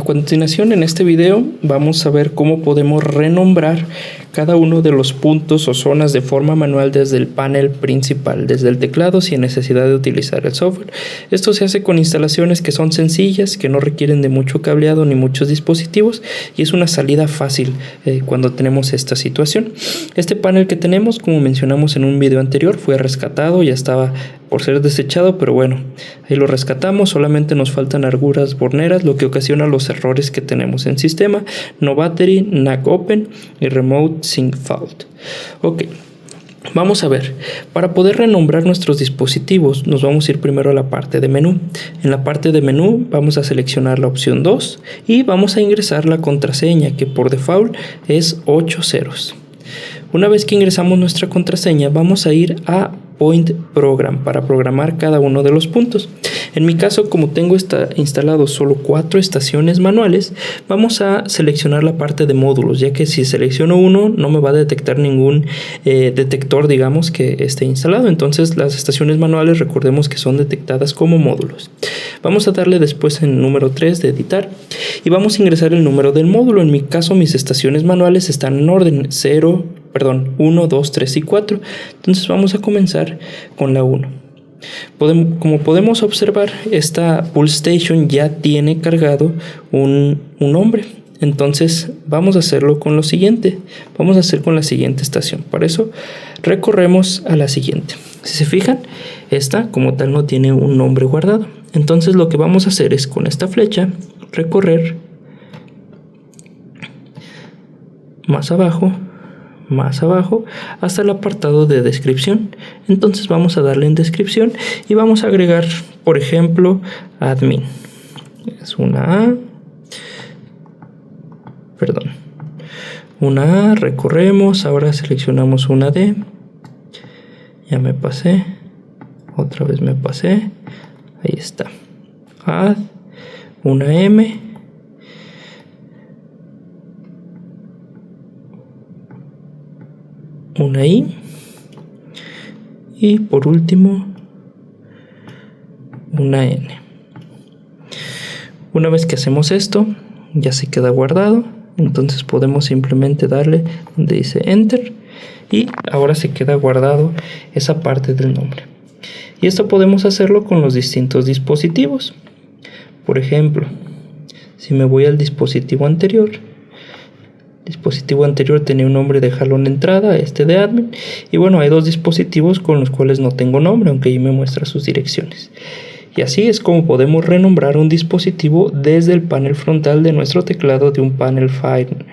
continuación, en este video vamos a ver cómo podemos renombrar cada uno de los puntos o zonas de forma manual desde el panel principal, desde el teclado, sin necesidad de utilizar el software. Esto se hace con instalaciones que son sencillas, que no requieren de mucho cableado ni muchos dispositivos, y es una salida fácil cuando tenemos esta situación. Este panel que tenemos, como mencionamos en un video anterior, fue rescatado, ya estaba por ser desechado, pero bueno, ahí lo rescatamos. Solamente nos faltan arguras borneras, lo que ocasiona los errores que tenemos en sistema: no battery, NAC open y remote sync fault. Ok, vamos a ver. Para poder renombrar nuestros dispositivos, nos vamos a ir primero a la parte de menú. En la parte de menú vamos a seleccionar la opción 2 y vamos a ingresar la contraseña, que por default es 8 ceros. Una vez que ingresamos nuestra contraseña, vamos a ir a Point Program para programar cada uno de los puntos. En mi caso, como tengo instalado solo 4 estaciones manuales, vamos a seleccionar la parte de módulos, ya que si selecciono uno no me va a detectar ningún detector, digamos, que esté instalado. Entonces las estaciones manuales, recordemos que son detectadas como módulos. Vamos a darle después en número 3 de editar y vamos a ingresar el número del módulo. En mi caso, mis estaciones manuales están en orden 1, 2, 3 y 4. Entonces vamos a comenzar con la 1. Como podemos observar, esta Pulse Station ya tiene cargado un nombre. Entonces vamos a hacerlo con lo siguiente. Vamos a hacer con la siguiente estación. Para eso recorremos a la siguiente. Si se fijan, esta como tal no tiene un nombre guardado. Entonces lo que vamos a hacer es, con esta flecha, recorrer más abajo hasta el apartado de descripción. Entonces vamos a darle en descripción y vamos a agregar, por ejemplo, admin. Es una A, recorremos, ahora seleccionamos una D, ya me pasé, otra vez me pasé, ahí está, add, una M, una I y por último una N. Una vez que hacemos esto, ya se queda guardado. Entonces podemos simplemente darle donde dice Enter y ahora se queda guardado esa parte del nombre. Y esto podemos hacerlo con los distintos dispositivos. Por ejemplo, si me voy al dispositivo anterior, tenía un nombre de jalón de entrada, este de admin, y bueno, hay 2 dispositivos con los cuales no tengo nombre, aunque ahí me muestra sus direcciones. Y así es como podemos renombrar un dispositivo desde el panel frontal de nuestro teclado de un panel Fire